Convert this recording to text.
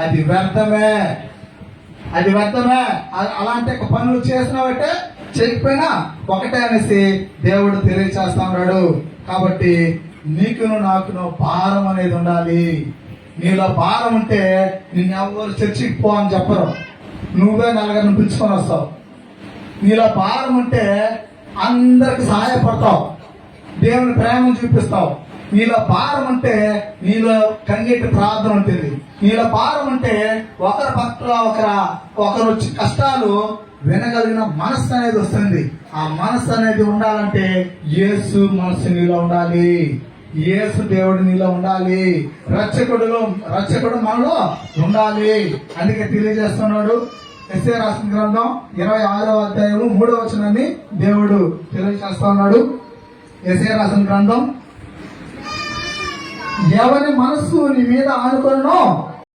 అది వ్యర్థమే, అది వ్యర్థమే. అలాంటి పనులు చేసినావంటే చేయకపోయినా ఒకటే అనేసి దేవుడు తెలియచేస్తా ఉన్నాడు. కాబట్టి నీకును నాకును భారం అనేది ఉండాలి. నీలో భారం ఉంటే నిన్ను ఎవరు చర్చికి పో అని చెప్పరు, నువ్వే నలుగురిని పిలుచుకొని వస్తావు. నీలో భారం ఉంటే అందరికి సహాయపడతావు, దేవుని ప్రేమను చూపిస్తావు. నీలో భారం ఉంటే నీలో కన్నీటి ప్రార్థన ఉంటుంది. నీలో భారం ఉంటే ఒకరి పట్ల ఒకరు వచ్చి కష్టాలు వినగలిగిన మనస్సు అనేది వస్తుంది. ఆ మనస్సు అనేది ఉండాలంటే యేసు మనస్సు నీలో ఉండాలి, యేసు దేవుడు నీలో ఉండాలి, రక్షకుడు మనలో ఉండాలి. అందుకే తెలియజేస్తున్నాడు. యెషయా రాసిన గ్రంథం 26వ అధ్యాయం 3వ వచనాన్ని దేవుడు తెలియజేస్తా ఉన్నాడు. యెషయా రాసిన గ్రంథం, ఎవరి మనస్సు నీ మీద ఆనుకొనో